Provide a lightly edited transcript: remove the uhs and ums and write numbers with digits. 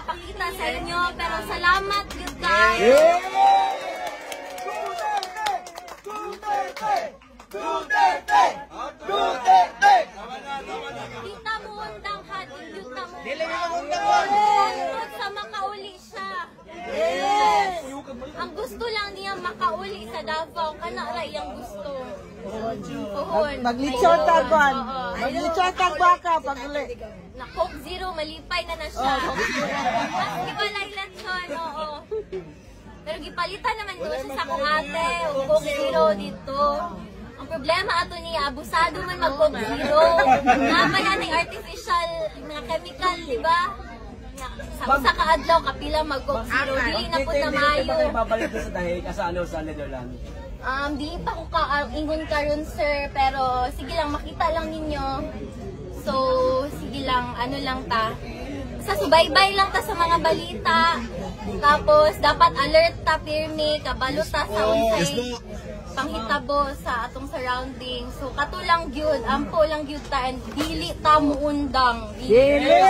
ipakita sa inyo. Pero salamat you guys. Kita mo undang ha, dito na mo. Dili mo undang. Hangtod sa makauli siya. Yes! Ang gusto lang niya makauli sa Davao, kana ra iyang gusto. Puhon. Maglitsyon tagwan. Maglitsyon tagbaka paguli. Na Coke Zero, malipay na siya. Mas gibalay lang siya, oo. Pero gipalitan naman doon siya sa kong ate, o Coke Zero dito. Ang problema ato niya, abusado man mag Coke Zero. Naman natin artificial mga chemical, di ba? Sa kaadlaw, kapila mag Coke Zero. Dili na po na mayo. Babalik sa dahil sa Netherlands. Di pa ko ingon karon sir, pero sige lang, makita lang ninyo. So, sige lang, ano lang ta. Sa subaybay lang ta sa mga balita. Tapos, dapat alert ta, pirmi, kabalo ta sa unsay panghitabo sa atong surroundings. So, kato lang gyud, ampo lang gyud ta, and dili ta muundang. Dili!